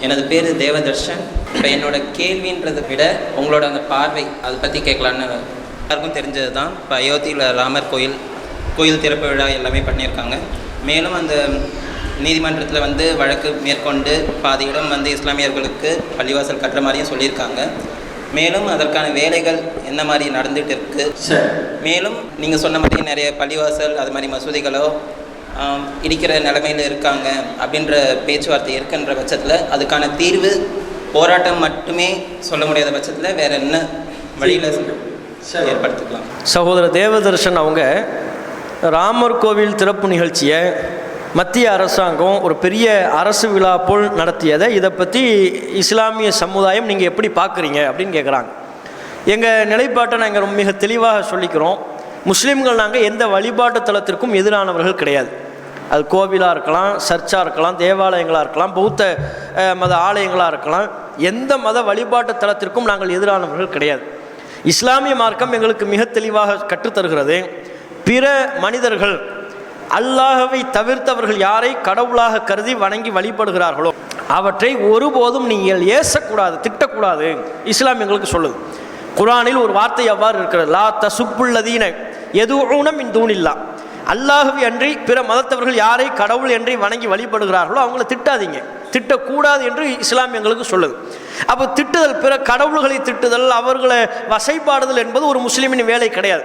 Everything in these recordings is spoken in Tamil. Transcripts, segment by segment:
எனது பேர் தேவதர்ஷன். இப்போ என்னோட கேள்வின்றதை விட உங்களோட அந்த பார்வை அதை பற்றி கேட்கலான்னு. எல்லாருக்கும் தெரிஞ்சது தான், இப்போ அயோத்தியில் ராமர் கோயில் திறப்பு விழா எல்லாமே பண்ணியிருக்காங்க. மேலும் அந்த நீதிமன்றத்தில் வழக்கு மேற்கொண்டு பாதி இடம் இஸ்லாமியர்களுக்கு பள்ளிவாசல் கட்டுற மாதிரியும் சொல்லியிருக்காங்க. மேலும் அதற்கான வேலைகள் என்ன மாதிரி நடந்துகிட்டு இருக்குது. மேலும் நீங்கள் சொன்ன மாதிரி நிறைய பள்ளிவாசல் அது மாதிரி மசூதிகளோ இடிக்கிற நிலைமையில் இருக்காங்க அப்படின்ற பேச்சுவார்த்தை இருக்குன்ற பட்சத்தில் அதுக்கான தீர்வு போராட்டம் மட்டுமே சொல்ல முடியாத பட்சத்தில் வேறு என்ன வழியில் ஏற்படுத்திக்கலாம்? சகோதரர் தேவதர்ஷன் அவங்க ராமர் கோவில் திறப்பு நிகழ்ச்சியை மத்திய அரசாங்கம் ஒரு பெரிய அரசு விழா போல் நடத்தியதை இதை பற்றி இஸ்லாமிய சமுதாயம் நீங்கள் எப்படி பார்க்குறீங்க அப்படின்னு கேட்குறாங்க. எங்கள் நிலைப்பாட்டை நாங்கள் மிக தெளிவாக சொல்லிக்கிறோம். முஸ்லீம்கள் நாங்கள் எந்த வழிபாட்டு தலத்திற்கும் எதிரானவர்கள் கிடையாது. அது கோவிலாக இருக்கலாம், சர்ச்சாக இருக்கலாம், தேவாலயங்களாக இருக்கலாம், பௌத்த மத ஆலயங்களாக இருக்கலாம், எந்த மத வழிபாட்டு தலத்திற்கும் நாங்கள் எதிரானவர்கள் கிடையாது. இஸ்லாமிய மார்க்கம் எங்களுக்கு மிக தெளிவாக கற்றுத்தருகிறது, பிற மனிதர்கள் அல்லாஹவை தவிர்த்தவர்கள் யாரை கடவுளாக கருதி வணங்கி வழிபடுகிறார்களோ அவற்றை ஒருபோதும் நீங்கள் ஏசக்கூடாது, திட்டக்கூடாது. இஸ்லாம் எங்களுக்கு சொல்லுது. குர்ஆனில் ஒரு வார்த்தை அவ்வாறு இருக்கிறது, லா தசுப்புல்லதீன எதுவும் மின் தூனில்லா. அல்லாஹவை அன்றி பிற மதத்தவர்கள் யாரை கடவுள் என்று வணங்கி வழிபடுகிறார்களோ அவங்கள திட்டாதீங்க, திட்டக்கூடாது என்று இஸ்லாம் எங்களுக்கு சொல்லுது. அப்போ திட்டுதல், பிற கடவுள்களை திட்டுதல், அவர்களை வசைப்பாடுதல் என்பது ஒரு முஸ்லீமின் வேலை கிடையாது.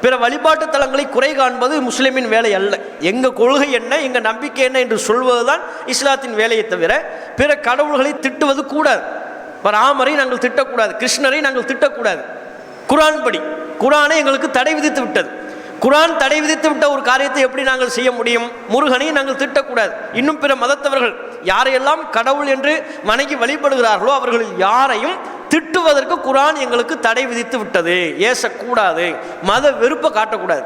பிற வழிபாட்டு தலங்களை குறை காண்பது முஸ்லீமின் வேலை அல்ல. எங்கள் கொள்கை என்ன, எங்கள் நம்பிக்கை என்ன என்று சொல்வது தான் இஸ்லாத்தின் வேலையை தவிர பிற கடவுள்களை திட்டுவது கூடாது. ராமரை நாங்கள் திட்டக்கூடாது, கிருஷ்ணரை நாங்கள் திட்டக்கூடாது. குர்ஆன் படி குர்ஆனை எங்களுக்கு தடை விதித்து விட்டது. குர்ஆன் தடை விதித்து விட்ட ஒரு காரியத்தை எப்படி நாங்கள் செய்ய முடியும்? முருகனை நாங்கள் திட்டக்கூடாது. இன்னும் பிற மதத்தவர்கள் யாரையெல்லாம் கடவுள் என்று வணங்கி வழிபடுகிறார்களோ அவர்களில் யாரையும் திட்டுவதற்கு குர்ஆன் எங்களுக்கு தடை விதித்து விட்டது. ஏசக்கூடாது, மத வெறுப்பை காட்டக்கூடாது.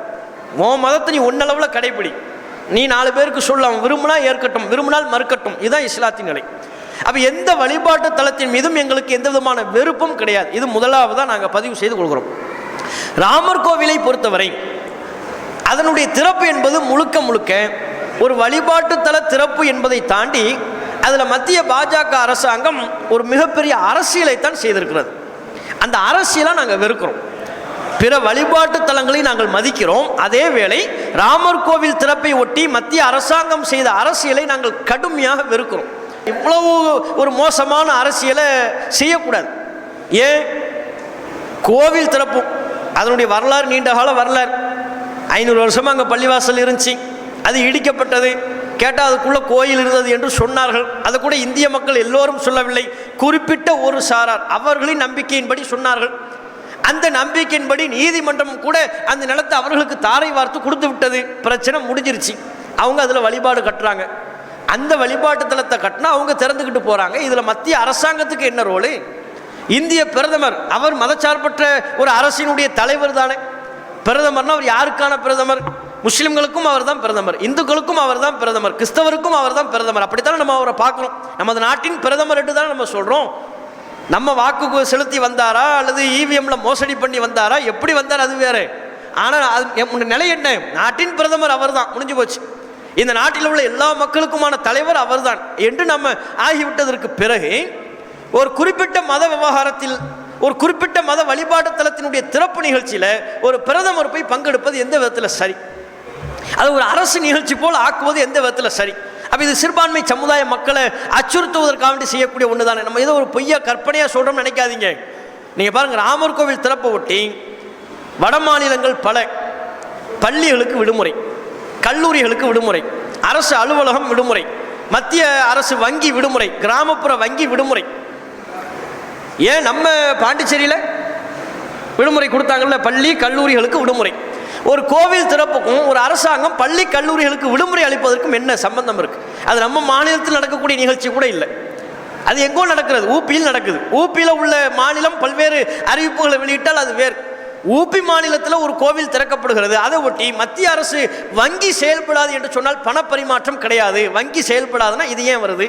உன் மதத்தை நீ ஒன்னளவில் கடைப்பிடி, நீ 4 பேருக்கு சொல்ல, அவன் விரும்பினா ஏற்கட்டும், விரும்பினால் மறுக்கட்டும். இதுதான் இஸ்லாத்தின் நிலை. அப்போ எந்த வழிபாட்டு தலத்தின் மீதும் எங்களுக்கு எந்த விதமான வெறுப்பும் கிடையாது. இது முதலாவதாக நாங்கள் பதிவு செய்து கொள்கிறோம். ராமர் கோவிலை பொறுத்தவரை அதனுடைய திறப்பு என்பது முழுக்க ஒரு வழிபாட்டு தல திறப்பு என்பதை தாண்டி அதில் மத்திய பாஜக அரசாங்கம் ஒரு மிகப்பெரிய அரசியலைத்தான் செய்திருக்கிறது. அந்த அரசியலை நாங்கள் வெறுக்கிறோம். பிற வழிபாட்டு தலங்களை நாங்கள் மதிக்கிறோம். அதே வேளை ராமர் கோவில் திறப்பை ஒட்டி மத்திய அரசாங்கம் செய்த அரசியலை நாங்கள் கடுமையாக வெறுக்கிறோம். இவ்வளவு ஒரு மோசமான அரசியலை செய்யக்கூடாது. ஏன்? கோவில் திறப்பு அதனுடைய வரலாறு நீண்ட கால வரலாறு. 500 வருஷமாக அங்கே பள்ளிவாசல் இருந்துச்சு, அது இடிக்கப்பட்டது. கேட்டால் அதுக்குள்ளே கோயில் இருந்தது என்று சொன்னார்கள். அதை கூட இந்திய மக்கள் எல்லோரும் சொல்லவில்லை, குறிப்பிட்ட ஒரு சாரார் அவர்களின் நம்பிக்கையின்படி சொன்னார்கள். அந்த நம்பிக்கையின்படி நீதிமன்றம் கூட அந்த நிலத்தை அவர்களுக்கு தாரை வார்த்து கொடுத்து விட்டது. பிரச்சனை முடிஞ்சிருச்சு. அவங்க அதில் வழிபாடு கட்டுறாங்க. அந்த வழிபாட்டு தலத்தை கட்டினா அவங்க திறந்துக்கிட்டு போகிறாங்க. இதில் மத்திய அரசாங்கத்துக்கு என்ன ரோலு? இந்திய பிரதமர் அவர் மதச்சார்பற்ற ஒரு அரசினுடைய தலைவர் தானே. பிரதமர்னா அவர் யாருக்கான பிரதமர்? முஸ்லிம்களுக்கும் அவர் தான் பிரதமர், இந்துக்களுக்கும் அவர் தான் பிரதமர், கிறிஸ்தவருக்கும் அவர் தான் பிரதமர். அப்படித்தானே நம்ம அவரை பார்க்கணும். நமது நாட்டின் பிரதமர் என்று தானே நம்ம சொல்கிறோம். நம்ம வாக்கு செலுத்தி வந்தாரா அல்லது இவிஎம்ல மோசடி பண்ணி வந்தாரா, எப்படி வந்தார் அது வேறு. ஆனால் அது நிலை என்ன? நாட்டின் பிரதமர் அவர் தான், முடிஞ்சு போச்சு. இந்த நாட்டில் உள்ள எல்லா மக்களுக்குமான தலைவர் அவர் தான் என்று நம்ம ஆகிவிட்டதற்கு பிறகு ஒரு குறிப்பிட்ட மத விவகாரத்தில், ஒரு குறிப்பிட்ட மத வழிபாட்டு தலத்தினுடைய திறப்பு நிகழ்ச்சியில் ஒரு பிரதமர் போய் பங்கெடுப்பது எந்த விதத்தில் சரி? அது ஒரு அரசு நிகழ்ச்சி போல் ஆக்குவது எந்த விதத்தில் சரி? அப்போ இது சிறுபான்மை சமுதாய மக்களை அச்சுறுத்துவதற்காக செய்யக்கூடிய ஒன்று தானே. நம்ம ஏதோ ஒரு பொய்யா கற்பனையாக சொல்கிறோம்னு நினைக்காதீங்க. நீங்கள் பாருங்கள், ராமர் கோவில் திறப்பை ஒட்டி வட மாநிலங்கள் பல பள்ளிகளுக்கு விடுமுறை, கல்லூரிகளுக்கு விடுமுறை, அரசு அலுவலகம் விடுமுறை, மத்திய அரசு வங்கி விடுமுறை, கிராமப்புற வங்கி விடுமுறை. ஏன் நம்ம பாண்டிச்சேரியில் விடுமுறை கொடுத்தாங்கல்ல, பள்ளி கல்லூரிகளுக்கு விடுமுறை. ஒரு கோவில் திறப்புக்கும் ஒரு அரசாங்கம் பள்ளி கல்லூரிகளுக்கு விடுமுறை அளிப்பதற்கும் என்ன சம்பந்தம் இருக்குது? அது நம்ம மாநிலத்தில் நடக்கக்கூடிய நிகழ்ச்சி கூட இல்லை. அது எங்கோ நடக்கிறது, ஊபியில் நடக்குது. ஊபியில் உள்ள மாநிலம் பல்வேறு அறிவிப்புகளை வெளியிட்டால் அது வேறு. ஊபி மாநிலத்தில் ஒரு கோவில் திறக்கப்படுகிறது, அதை ஒட்டி மத்திய அரசு வங்கி செயல்படாது என்று சொன்னால் பணப்பரிமாற்றம் கிடையாது, வங்கி செயல்படாதுன்னா இது ஏன் வருது?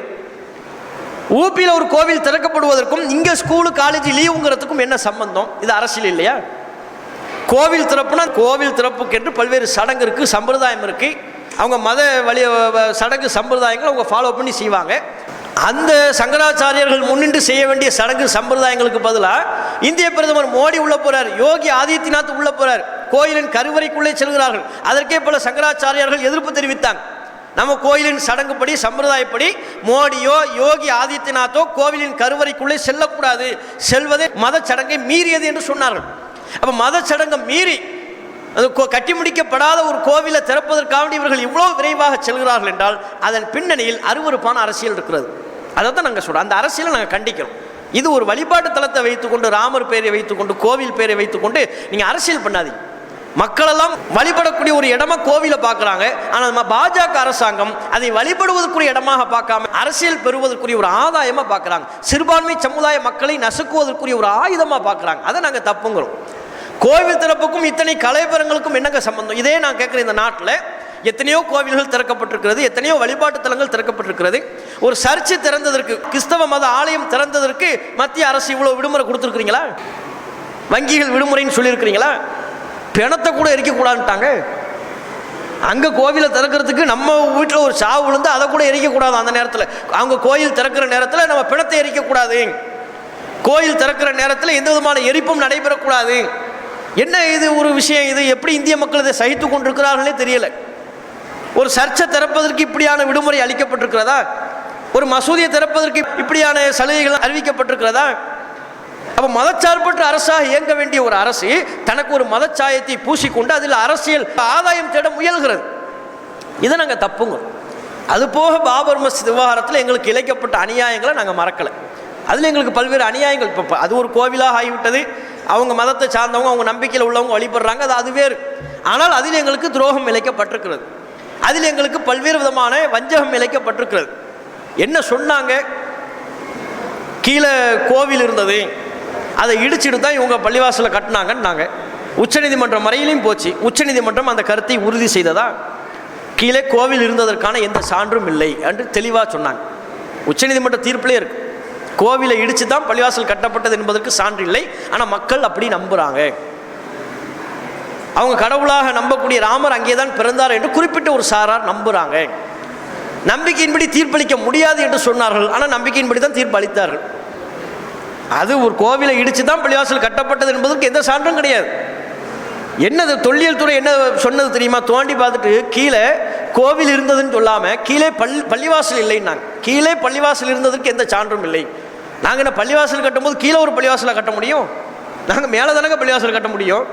ஊபியில் ஒரு கோவில் திறக்கப்படுவதற்கும் இங்கே ஸ்கூலு காலேஜ் லீவுங்கிறதுக்கும் என்ன சம்பந்தம்? இது அரசியல் இல்லையா? கோவில் திறப்புனா கோவில் திறப்புக்கு என்று பல்வேறு சடங்கு இருக்குது, சம்பிரதாயம் இருக்குது. அவங்க மத வழி சடங்கு சம்பிரதாயங்கள் அவங்க ஃபாலோ பண்ணி செய்வாங்க. அந்த சங்கராச்சாரியர்கள் முன்னின்று செய்ய வேண்டிய சடங்கு சம்பிரதாயங்களுக்கு பதிலாக இந்திய பிரதமர் மோடி உள்ள போறார், யோகி ஆதித்யநாத் உள்ள போறார், கோயிலின் கருவறைக்குள்ளே செல்கிறார்கள். அதற்கே பல சங்கராச்சாரியர்கள் எதிர்ப்பு தெரிவித்தாங்க. நம்ம கோயிலின் சடங்குப்படி சம்பிரதாயப்படி மோடியோ யோகி ஆதித்யநாத்தோ கோவிலின் கருவறைக்குள்ளே செல்லக்கூடாது, செல்வதே மத சடங்கை மீறியது என்று சொன்னார்கள். அப்போ மத சடங்கை மீறி அது கட்டி முடிக்கப்படாத ஒரு கோவிலை திறப்பதற்காக இவர்கள் இவ்வளோ விரைவாக செல்கிறார்கள் என்றால் அதன் பின்னணியில் அருவருப்பான அரசியல் இருக்கிறது. அதை தான் நாங்கள் சொல்கிறோம். அந்த அரசியலை நாங்கள் கண்டிக்கிறோம். இது ஒரு வழிபாட்டு தலத்தை வைத்துக்கொண்டு, ராமர் பெயரை வைத்துக்கொண்டு, கோவில் பெயரை வைத்துக்கொண்டு நீங்கள் அரசியல் பண்ணாதீங்க. மக்களெல்லாம் வழிபடக்கூடிய ஒரு இடமா கோவிலை பார்க்குறாங்க. ஆனால் பாஜக அரசாங்கம் அதை வழிபடுவதற்குரிய இடமாக பார்க்காம அரசியல் பெறுவதற்குரிய ஒரு ஆதாயமாக பார்க்குறாங்க. சிறுபான்மை சமுதாய மக்களை நசுக்குவதற்குரிய ஒரு ஆயுதமாக பார்க்குறாங்க. அதை நாங்கள் தப்புங்கிறோம். கோவில் திறப்புக்கும் இத்தனை கலைபரங்களுக்கும் என்னங்க சம்பந்தம்? இதே நான் கேட்குறேன். இந்த நாட்டில் எத்தனையோ கோவில்கள் திறக்கப்பட்டிருக்கிறது, எத்தனையோ வழிபாட்டு தலங்கள் திறக்கப்பட்டிருக்கிறது. ஒரு சர்ச்சு திறந்ததற்கு, கிறிஸ்தவ மத ஆலயம் திறந்ததற்கு மத்திய அரசு இவ்வளோ விடுமுறை கொடுத்துருக்குறீங்களா? வங்கிகள் விடுமுறைன்னு சொல்லியிருக்கிறீங்களா? பிணத்தை கூட எரிக்கக்கூடாதுட்டாங்க. அங்கே கோவிலை திறக்கிறதுக்கு நம்ம வீட்டில் ஒரு சாவு விழுந்து அதை கூட எரிக்கக்கூடாது. அந்த நேரத்தில் அவங்க கோயில் திறக்கிற நேரத்தில் நம்ம பிணத்தை எரிக்கக்கூடாது. கோயில் திறக்கிற நேரத்தில் எந்த விதமான எரிப்பும் நடைபெறக்கூடாது. என்ன இது ஒரு விஷயம்? இது எப்படி இந்திய மக்கள் இதை சகித்து கொண்டிருக்கிறார்களே தெரியல. ஒரு சர்ச்சை திறப்பதற்கு இப்படியான விடுமுறை அளிக்கப்பட்டிருக்கிறதா? ஒரு மசூதியை திறப்பதற்கு இப்படியான சலுகைகள் அறிவிக்கப்பட்டிருக்கிறதா? அப்போ மதச்சார்பற்ற அரசாக இயங்க வேண்டிய ஒரு அரசு தனக்கு ஒரு மதச்சாயத்தை பூசிக்கொண்டு அதில் அரசியல் ஆதாயம் தேட முயல்கிறது. இதை நாங்கள் தப்புங்க. அதுபோக பாபர் மஸ்ஜித் விவகாரத்தில் எங்களுக்கு இழைக்கப்பட்ட அநியாயங்களை நாங்கள் மறக்கலை. அதில் எங்களுக்கு பல்வேறு அநியாயங்கள், இப்போ அது ஒரு கோவிலாக ஆகிவிட்டது. அவங்க மதத்தை சார்ந்தவங்க, அவங்க நம்பிக்கையில் உள்ளவங்க வழிபடுறாங்க, அது வேறு. ஆனால் அதில் எங்களுக்கு துரோகம் இழைக்கப்பட்டிருக்கிறது. அதில் எங்களுக்கு பல்வேறு விதமான வஞ்சகம் இழைக்கப்பட்டிருக்கிறது. என்ன சொன்னாங்க? கீழே கோவில் இருந்தது, அதை இடிச்சிட்டு தான் இவங்க பள்ளிவாசலை கட்டினாங்கன்னாங்க. உச்சநீதிமன்றம் வரையிலையும் போச்சு. உச்சநீதிமன்றம் அந்த கருத்தை உறுதி செய்ததா? கீழே கோவில் இருந்ததற்கான எந்த சான்றும் இல்லை என்று தெளிவாக சொன்னாங்க. உச்சநீதிமன்ற தீர்ப்பிலே இருக்கு. கோவிலை இடித்து தான் பள்ளிவாசல் கட்டப்பட்டது என்பதற்கு சான்று இல்லை. ஆனால் மக்கள் அப்படி நம்புகிறாங்க. அவங்க கடவுளாக நம்பக்கூடிய ராமர் அங்கே தான் பிறந்தார் என்று குறிப்பிட்ட ஒரு சாரார் நம்புகிறாங்க. நம்பிக்கையின்படி தீர்ப்பளிக்க முடியாது என்று சொன்னார்கள். ஆனால் நம்பிக்கையின்படி தான் தீர்ப்பு அளித்தார்கள். அது ஒரு கோவிலை இடித்து தான் பள்ளிவாசல் கட்டப்பட்டது என்பதற்கு எந்த சான்றும் கிடையாது. என்னது தொல்லியல் துறை என்ன சொன்னது தெரியுமா? தோண்டி பார்த்துட்டு கீழே கோவில் இருந்ததுன்னு சொல்லாமல் கீழே பள்ளிவாசல் இல்லைன்னாங்க. கீழே பள்ளிவாசல் இருந்ததுக்கு எந்த சான்றும் இல்லை. நாங்கள் என்ன பள்ளிவாசல் கட்டும்போது கீழே ஒரு பள்ளிவாசலை கட்ட முடியும்? நாங்கள் மேலே தானங்க பள்ளிவாசல் கட்ட முடியும்.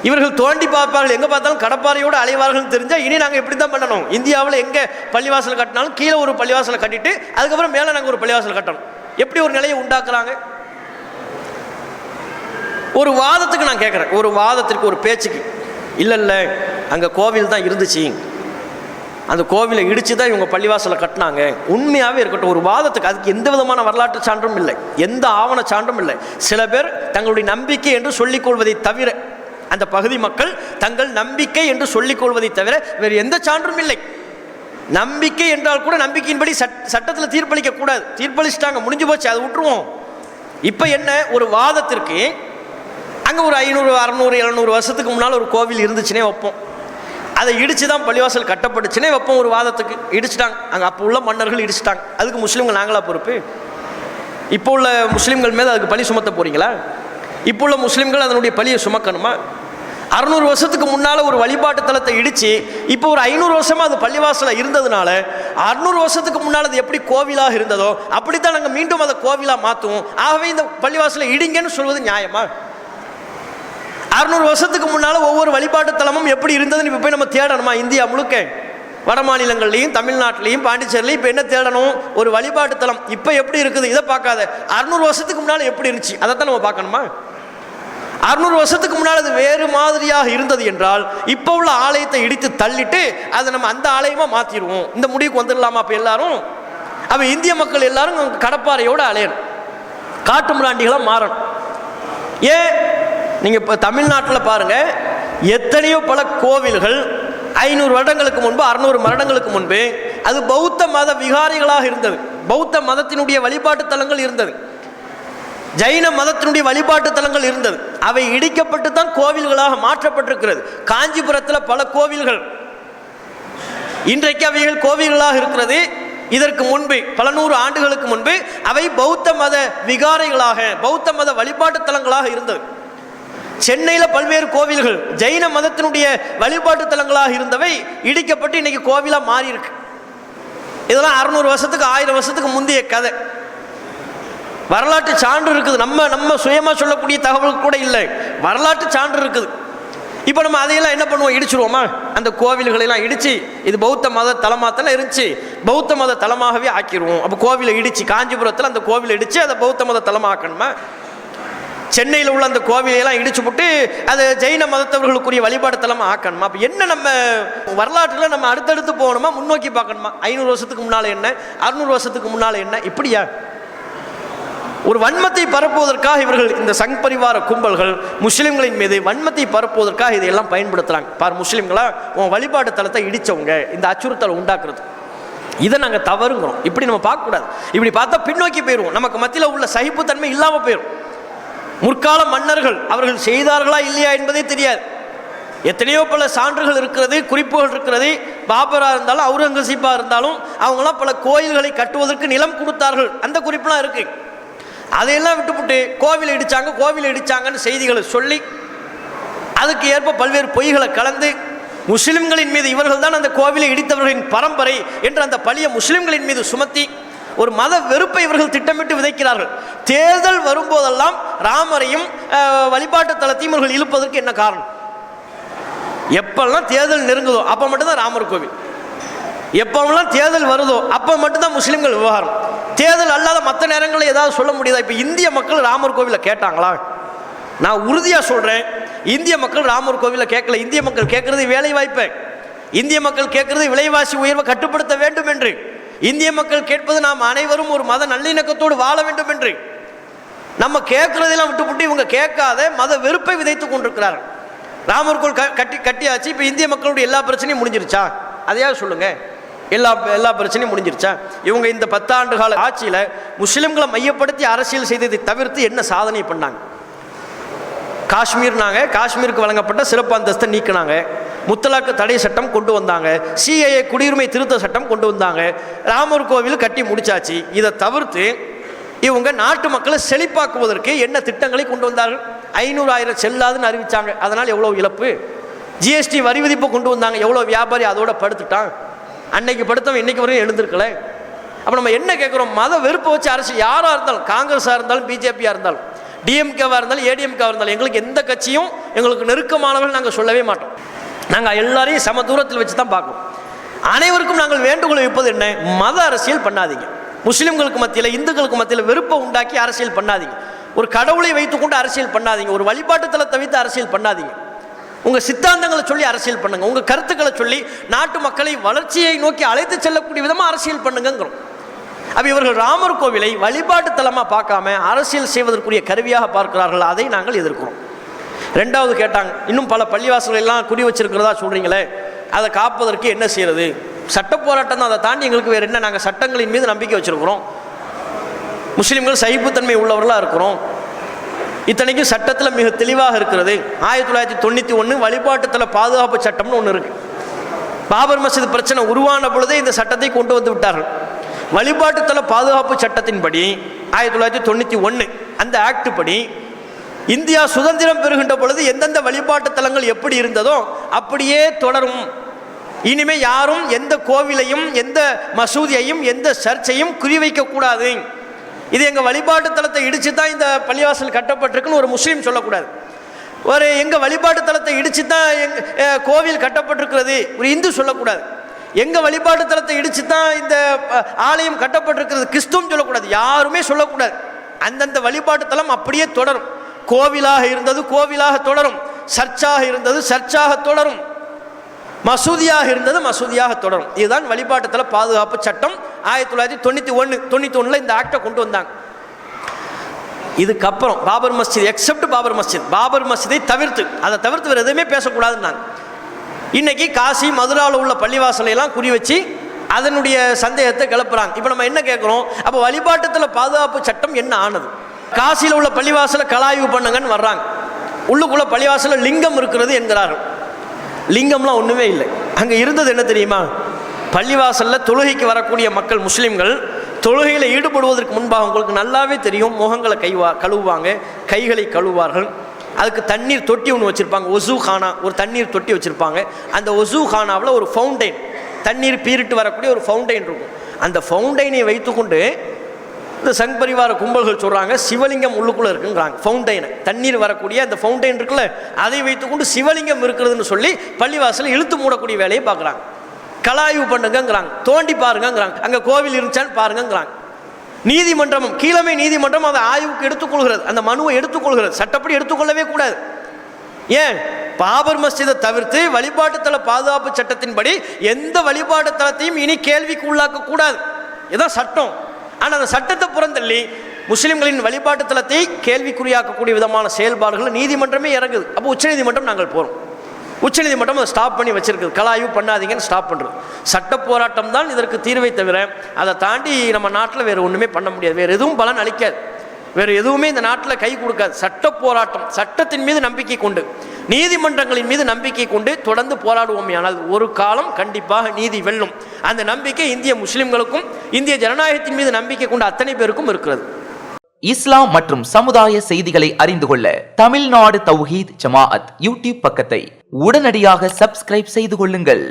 இவர்கள் தோண்டி பார்ப்பார்கள், எங்கே பார்த்தாலும் கடப்பாறையோடு அலைவார்கள் தெரிஞ்சால் இனி நாங்கள் எப்படி தான் பண்ணணும்? இந்தியாவில் எங்கே பள்ளிவாசல் கட்டினாலும் கீழே ஒரு பள்ளிவாசலை கட்டிட்டு அதுக்கப்புறம் மேலே நாங்கள் ஒரு பள்ளிவாசல் கட்டணும். எப்படி ஒரு நிலையை உண்டாக்குறாங்க? ஒரு வாதத்துக்கு நான் கேட்குறேன், ஒரு வாதத்திற்கு, ஒரு பேச்சுக்கு, இல்லை அங்கே கோவில் தான் இருந்துச்சு, அந்த கோவிலை இடித்து தான் இவங்க பள்ளிவாசலை கட்டினாங்க, உண்மையாகவே இருக்கட்டும், ஒரு வாதத்துக்கு அதுக்கு எந்த விதமான வரலாற்று சான்றும் இல்லை, எந்த ஆவண சான்றும் இல்லை. சில பேர் தங்களுடைய நம்பிக்கை என்று சொல்லிக்கொள்வதை தவிர, அந்த பகுதி மக்கள் தங்கள் நம்பிக்கை என்று சொல்லிக்கொள்வதை தவிர வேறு எந்த சான்றும் இல்லை. நம்பிக்கை என்றால் கூட நம்பிக்கையின்படி சட்டத்தில் தீர்ப்பளிக்க கூடாது. தீர்ப்பளிச்சிட்டாங்க, முடிஞ்சு போச்சு, அதை விட்டுருவோம். இப்போ என்ன, ஒரு வாதத்திற்கு அங்கே ஒரு 500, 600, 700 வருஷத்துக்கு முன்னால் ஒரு கோவில் இருந்துச்சுன்னே வைப்போம். அதை இடித்து தான் பள்ளிவாசல் கட்டப்பட்டுச்சுன்னே வைப்போம். ஒரு வாதத்துக்கு இடிச்சிட்டாங்க, அங்கே அப்போ உள்ள மன்னர்கள் இடிச்சிட்டாங்க. அதுக்கு முஸ்லீம்கள் நாங்களா பொறுப்பு? இப்போ உள்ள முஸ்லீம்கள் மேலே அதுக்கு பழி சுமத்த போகிறீங்களா? இப்போ உள்ள முஸ்லீம்கள் அதனுடைய பழியை சுமக்கணுமா? 600 வருஷத்துக்கு முன்னால் ஒரு வழிபாட்டு தலத்தை இடித்து இப்போ ஒரு 500 வருஷமாக அது பள்ளிவாசலாக இருந்ததுனால 600 வருஷத்துக்கு முன்னால் அது எப்படி கோவிலாக இருந்ததோ அப்படித்தான் நாங்கள் மீண்டும் அதை கோவிலாக மாற்றுவோம். ஆகவே இந்த பள்ளிவாசலை இடிங்கன்னு சொல்வது நியாயமா? 600 வருஷத்துக்கு முன்னால் ஒவ்வொரு வழிபாட்டு தலமும் எப்படி இருந்ததுன்னு இப்போ போய் நம்ம தேடணுமா? இந்தியா முழுக்க வட மாநிலங்கள்லையும் தமிழ்நாட்டிலையும் பாண்டிச்சேரிலையும் இப்போ என்ன தேடணும்? ஒரு வழிபாட்டு தலம் இப்போ எப்படி இருக்குது இதை பார்க்காத, 600 வருஷத்துக்கு முன்னால் எப்படி இருந்துச்சு அதைத்தான் நம்ம பார்க்கணுமா? 600 வருஷத்துக்கு முன்னால் அது வேறு மாதிரியாக இருந்தது என்றால் இப்போ உள்ள ஆலயத்தை இடித்து தள்ளிட்டு அதை நம்ம அந்த ஆலயமாக மாற்றிடுவோம். இந்த முடிவுக்கு வந்துடலாமா? அப்போ எல்லாரும், அப்போ இந்திய மக்கள் எல்லாரும் கடப்பாறையோடு அலையணும், காட்டு மிராண்டிகளாக மாறணும். ஏன் நீங்கள் இப்போ தமிழ்நாட்டில் பாருங்கள், எத்தனையோ பல கோவில்கள் 500 வருடங்களுக்கு முன்பு, 600 வருடங்களுக்கு முன்பு அது பௌத்த மத விகாரிகளாக இருந்தது, பௌத்த மதத்தினுடைய வழிபாட்டு தலங்கள் இருந்தது, ஜைன மதத்தினுடைய வழிபாட்டு தலங்கள் இருந்தது. அவை இடிக்கப்பட்டு தான் கோவில்களாக மாற்றப்பட்டிருக்கிறது. காஞ்சிபுரத்தில் பல கோவில்கள் இன்றைக்கு அவைகள் கோவில்களாக இருக்கிறது. இதற்கு முன்பு பல நூறு ஆண்டுகளுக்கு முன்பு அவை பௌத்த மத விகாரைகளாக, பௌத்த மத வழிபாட்டு தலங்களாக இருந்தது. சென்னையில் பல்வேறு கோவில்கள் ஜெயின மதத்தினுடைய வழிபாட்டு தலங்களாக இருந்தவை இடிக்கப்பட்டு இன்னைக்கு கோவிலாக மாறி இருக்கு. இதெல்லாம் 600 வருஷத்துக்கு 1000 வருஷத்துக்கு முந்தைய கதை. வரலாற்று சான்று இருக்குது. நம்ம சுயமாக சொல்லக்கூடிய தகவல் கூட இல்லை, வரலாற்று சான்று இருக்குது. இப்போ நம்ம அதையெல்லாம் என்ன பண்ணுவோம், இடிச்சிருவோமா? அந்த கோவில்களெல்லாம் இடித்து இது பௌத்த மத தலமாகத்தானே இருந்துச்சு, பௌத்த மத தலமாகவே ஆக்கிடுவோம். அப்போ கோவிலை இடித்து, காஞ்சிபுரத்தில் அந்த கோவிலை இடித்து அதை பௌத்த மத தலமாக்கணுமா? சென்னையில் உள்ள அந்த கோவிலையெல்லாம் இடிச்சு போட்டு அது ஜெயின மதத்தவர்களுக்குரிய வழிபாடு தலமாக ஆக்கணுமா? அப்போ என்ன நம்ம வரலாற்றில் நம்ம அடுத்தடுத்து போகணுமா, முன்னோக்கி பார்க்கணுமா? 500 வருஷத்துக்கு முன்னால் என்ன, 600 வருஷத்துக்கு முன்னால் என்ன, இப்படியா? ஒரு வன்மத்தை பரப்புவதற்காக இவர்கள், இந்த சங் பரிவார கும்பல்கள் முஸ்லிம்களின் மீது வன்மத்தை பரப்புவதற்காக இதையெல்லாம் பயன்படுத்துகிறாங்க. பார், முஸ்லிம்களா உன் வழிபாடு தலத்தை இடித்தவங்க, இந்த அச்சுறுத்தலை உண்டாக்குறது, இதை நாங்கள் தவறுங்கிறோம். இப்படி நம்ம பார்க்கக்கூடாது. இப்படி பார்த்தா பின்னோக்கி போயிடுவோம், நமக்கு மத்தியில் உள்ள சகிப்புத்தன்மை இல்லாமல் போயிடும். முற்கால மன்னர்கள் அவர்கள் செய்தார்களா இல்லையா என்பதே தெரியாது. எத்தனையோ பல சான்றுகள் இருக்கிறது, குறிப்புகள் இருக்கிறது. பாபராக இருந்தாலும் அவுரங்கசீப்பாக இருந்தாலும் அவங்களாம் பல கோயில்களை கட்டுவதற்கு நிலம் கொடுத்தார்கள், அந்த குறிப்பெலாம் இருக்கு. அதையெல்லாம் விட்டுவிட்டு கோவில் இடிச்சாங்கன்னு செய்திகளை சொல்லி அதுக்கு ஏற்ப பல்வேறு பொய்களை கலந்து முஸ்லிம்களின் மீது இவர்கள் தான் அந்த கோவிலை இடித்தவர்களின் பரம்பரை என்று அந்த பழிய முஸ்லிம்களின் மீது சுமத்தி ஒரு மத வெறுப்பை இவர்கள் திட்டமிட்டு விதைக்கிறார்கள். தேர்தல் வரும்போதெல்லாம் ராமரையும் வழிபாட்டு தலத்தையும் இவர்கள் இழுப்பதற்கு என்ன காரணம்? எப்பெல்லாம் தேர்தல் நெருங்குதோ அப்போ மட்டும்தான் ராமர் கோவில், எப்பெல்லாம் தேர்தல் வருதோ அப்போ மட்டும்தான் முஸ்லிம்கள் விவகாரம். தேர்தல் அல்லாத மற்ற நேரங்களில் ஏதாவது சொல்ல முடியுதா? இப்போ இந்திய மக்கள் ராமர் கோவிலை கேட்டாங்களா? நான் உறுதியாக சொல்கிறேன், இந்திய மக்கள் ராமர் கோவிலை கேட்கல. இந்திய மக்கள் கேட்கறது வேலை வாய்ப்பை, இந்திய மக்கள் கேட்கறது விலைவாசி உயர்வை கட்டுப்படுத்த வேண்டும் என்று, இந்திய மக்கள் கேட்பது நாம் அனைவரும் ஒரு மத நல்லிணக்கத்தோடு வாழ வேண்டும் என்று. நம்ம கேட்கறதெல்லாம் விட்டுவிட்டு இவங்க கேட்காத மத வெறுப்பை விதைத்து கொண்டிருக்கிறார்கள். ராமர் கோவில் கட்டியாச்சு, இப்போ இந்திய மக்களுடைய எல்லா பிரச்சனையும் முடிஞ்சிருச்சா? அதையாவது சொல்லுங்கள். எல்லா பிரச்சனையும் முடிஞ்சிருச்சா? இவங்க இந்த 10 ஆண்டு கால ஆட்சியில் முஸ்லிம்களை மையப்படுத்தி அரசியல் செய்ததை தவிர்த்து என்ன சாதனை பண்ணாங்க? காஷ்மீருக்கு வழங்கப்பட்ட சிறப்பு அந்தஸ்தை நீக்கினாங்க, முத்தலாக்கு தடை சட்டம் கொண்டு வந்தாங்க, சிஏஏ குடியுரிமை திருத்த சட்டம் கொண்டு வந்தாங்க, ராமர் கோவில் கட்டி முடிச்சாச்சு. இதை தவிர்த்து இவங்க நாட்டு மக்களை செழிப்பாக்குவதற்கு என்ன திட்டங்களை கொண்டு வந்தார்கள்? 500,000 செல்லாதுன்னு அறிவித்தாங்க, அதனால் எவ்வளோ இழப்பு. ஜிஎஸ்டி வரி விதிப்பை கொண்டு வந்தாங்க, எவ்வளோ வியாபாரி அதோட படுத்துட்டான். அன்னைக்கு படுத்தவன் இன்னைக்கு வரையும் எழுந்திருக்கல. அப்போ நம்ம என்ன கேட்குறோம்? மத வெறுப்பை வச்சு அரசு யாராக இருந்தாலும், காங்கிரஸாக இருந்தாலும் பிஜேபியாக இருந்தாலும் டிஎம்கேவாக இருந்தாலும் ஏடிஎம்கேவாக இருந்தாலும் எங்களுக்கு எந்த கட்சியும் எங்களுக்கு நெருக்கமானவர்கள் நாங்கள் சொல்லவே மாட்டோம். நாங்கள் எல்லாரையும் சம தூரத்தில் வச்சு தான் பார்க்கணும். அனைவருக்கும் நாங்கள் வேண்டுகோளை வைப்பது என்ன? மத அரசியல் பண்ணாதீங்க. முஸ்லிம்களுக்கு மத்தியில் இந்துக்களுக்கு மத்தியில் வெறுப்பை உண்டாக்கி அரசியல் பண்ணாதீங்க. ஒரு கடவுளை வைத்துக்கொண்டு அரசியல் பண்ணாதீங்க. ஒரு வழிபாட்டு தலத்தை வைத்து அரசியல் பண்ணாதீங்க. உங்கள் சித்தாந்தங்களை சொல்லி அரசியல் பண்ணுங்க. உங்கள் கருத்துக்களை சொல்லி நாட்டு மக்களை வளர்ச்சியை நோக்கி அழைத்து செல்லக்கூடிய விதமாக அரசியல் பண்ணுங்கிறோம். அப்போ இவர்கள் ராமர் கோவிலை வழிபாட்டு தலமாக பார்க்காம அரசியல் செய்வதற்குரிய கருவியாக பார்க்கிறார்கள். அதை நாங்கள் எதிர்க்கிறோம். 2வது கேட்டாங்க, இன்னும் பல பள்ளிவாசல்கள் எல்லாம் குடி வச்சிருக்கிறதா சொல்கிறீங்களே, அதை காப்பதற்கு என்ன செய்கிறது? சட்ட போராட்டம் தான், அதை தாண்டி எங்களுக்கு வேறு என்ன? நாங்கள் சட்டங்களின் மீது நம்பிக்கை வச்சுருக்கிறோம். முஸ்லீம்கள் சகிப்புத்தன்மை உள்ளவர்களாக இருக்கிறோம். இத்தனைக்கும் சட்டத்தில் மிக தெளிவாக இருக்கிறது. 1991 வழிபாட்டுத்தல பாதுகாப்பு சட்டம்னு ஒன்று இருக்குது. பாபர் மஸ்ஜித் பிரச்சனை உருவான பொழுதே இந்த சட்டத்தை கொண்டு வந்து விட்டார்கள். வழிபாட்டுத்தல பாதுகாப்பு சட்டத்தின்படி 1991 அந்த ஆக்ட் படி இந்தியா சுதந்திரம் பெறுகின்ற பொழுது எந்தெந்த வழிபாட்டு தலங்கள் எப்படி இருந்ததோ அப்படியே தொடரும். இனிமே யாரும் எந்த கோவிலையும் எந்த மசூதியையும் எந்த சர்ச்சையும் குறிவைக்கக்கூடாது. இது எங்கள் வழிபாட்டு தலத்தை இடித்து தான் இந்த பள்ளிவாசல் கட்டப்பட்டிருக்குன்னு ஒரு முஸ்லீம் சொல்லக்கூடாது. ஒரு எங்கள் வழிபாட்டு தலத்தை இடித்து தான் கோவில் கட்டப்பட்டிருக்கிறது ஒரு இந்து சொல்லக்கூடாது. எங்கள் வழிபாட்டு தலத்தை இடித்து தான் இந்த ஆலயம் கட்டப்பட்டிருக்கிறது கிறிஸ்துவும் சொல்லக்கூடாது. யாருமே சொல்லக்கூடாது. அந்தந்த வழிபாட்டு தலம் அப்படியே தொடரும். கோவிலாக இருந்தது கோவிலாக தொடரும், சர்ச்சாக இருந்தது சர்ச்சாக தொடரும், மசூதியாக இருந்தது மசூதியாக தொடரும். இதுதான் வழிபாட்டுத்தல பாதுகாப்பு சட்டம். 1991 இந்த ஆக்டை கொண்டு வந்தாங்க. இதுக்கப்புறம் பாபர் மஸ்ஜித் எக்ஸப்ட் பாபர் மஸ்ஜிதை தவிர்த்து, அதை தவிர்த்து வேறு எதுவுமே பேசக்கூடாதுன்னாங்க. இன்னைக்கு காசி மதுராவில் உள்ள பள்ளிவாசலையெல்லாம் குறி வச்சு அதனுடைய சந்தேகத்தை கிளப்புறாங்க. இப்போ நம்ம என்ன கேட்குறோம்? அப்போ வழிபாட்டுத்தல பாதுகாப்பு சட்டம் என்ன ஆனது? காசியில் உள்ள பள்ளிவாசலை கலாய்வு பண்ணுங்கன்னு வர்றாங்க. உள்ளுக்குள்ள பள்ளிவாசலில் லிங்கம் இருக்கிறது என்கிறார்கள். லிங்கம்லாம் ஒன்றுமே இல்லை. அங்கே இருந்தது என்ன தெரியுமா? பள்ளிவாசலில் தொழுகைக்கு வரக்கூடிய மக்கள் முஸ்லீம்கள் தொழுகையில் ஈடுபடுவதற்கு முன்பாக உங்களுக்கு நல்லாவே தெரியும், முகங்களை கழுவுவாங்க, கைகளை கழுவுவார்கள். அதுக்கு தண்ணீர் தொட்டி ஒன்று வச்சுருப்பாங்க, ஒசு கானா, ஒரு தண்ணீர் தொட்டி வச்சுருப்பாங்க. அந்த ஒசு கானாவில் ஒரு ஃபவுண்டைன், தண்ணீர் பீரிட்டு வரக்கூடிய ஒரு ஃபவுண்டைன் இருக்கும். அந்த ஃபவுண்டைனை வைத்துக்கொண்டு இந்த சங் பரிவார கும்பல்கள் சொல்கிறாங்க சிவலிங்கம் உள்ளுக்குள்ளே இருக்குங்கிறாங்க. ஃபவுண்டைனை, தண்ணீர் வரக்கூடிய அந்த ஃபவுண்டைன் இருக்குல்ல, அதை வைத்துக்கொண்டு சிவலிங்கம் இருக்கிறதுன்னு சொல்லி பள்ளிவாசலை இழுத்து மூடக்கூடிய வேலையை பார்க்குறாங்க. கலாய்வு பண்ணுங்கிறாங்க, தோண்டி பாருங்கிறாங்க, அங்கே கோவில் இருந்துச்சான்னு பாருங்கிறாங்க. நீதிமன்றமும் கீழமை நீதிமன்றம் அதை ஆய்வுக்கு எடுத்துக்கொள்கிறது, அந்த மனுவை எடுத்துக்கொள்கிறது. சட்டப்படி எடுத்துக்கொள்ளவே கூடாது. ஏன்? பாபர் மஸ்ஜிதை தவிர்த்து வழிபாட்டுத்தல பாதுகாப்பு சட்டத்தின்படி எந்த வழிபாட்டு தலத்தையும் இனி கேள்விக்கு உள்ளாக்க கூடாது, இதுதான் சட்டம். ஆனால் அந்த சட்டத்தை புறந்தள்ளி முஸ்லிம்களின் வழிபாட்டு தலத்தை கேள்விக்குறியாக்கக்கூடிய விதமான செயல்பாடுகள் நீதிமன்றமே இறங்குது. அப்போ உச்சநீதிமன்றம் நாங்கள் போகிறோம், உச்சநீதிமன்றம் அதை ஸ்டாப் பண்ணி வச்சிருக்குது, கலாய்வு பண்ணாதீங்கன்னு ஸ்டாப் பண்ணுறது. சட்ட போராட்டம் தான் இதற்கு தீர்வை தவிர அதை தாண்டி நம்ம நாட்டில் வேறு ஒன்றுமே பண்ண முடியாது, வேறு எதுவும் பலன் அளிக்காது, வேறு எதுவுமே இந்த நாட்டில் கை கொடுக்காது. சட்ட போராட்டம், சட்டத்தின் மீது நம்பிக்கை கொண்டு, நீதிமன்றங்களின் மீது நம்பிக்கை கொண்டு தொடர்ந்து போராடுவோமே, ஆனால் ஒரு காலம் கண்டிப்பாக நீதி வெல்லும். அந்த நம்பிக்கை இந்திய முஸ்லிம்களுக்கும் இந்திய ஜனநாயகத்தின் மீது நம்பிக்கை கொண்ட அத்தனை பேருக்கும் இருக்கிறது. இஸ்லாம் மற்றும் சமுதாய செய்திகளை அறிந்து கொள்ள தமிழ்நாடு தௌஹீத் ஜமாஅத் யூடியூப் பக்கத்தை உடனடியாக சப்ஸ்கிரைப் செய்து கொள்ளுங்கள்.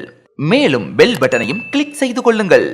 மேலும் பெல் பட்டனையும் கிளிக் செய்து கொள்ளுங்கள்.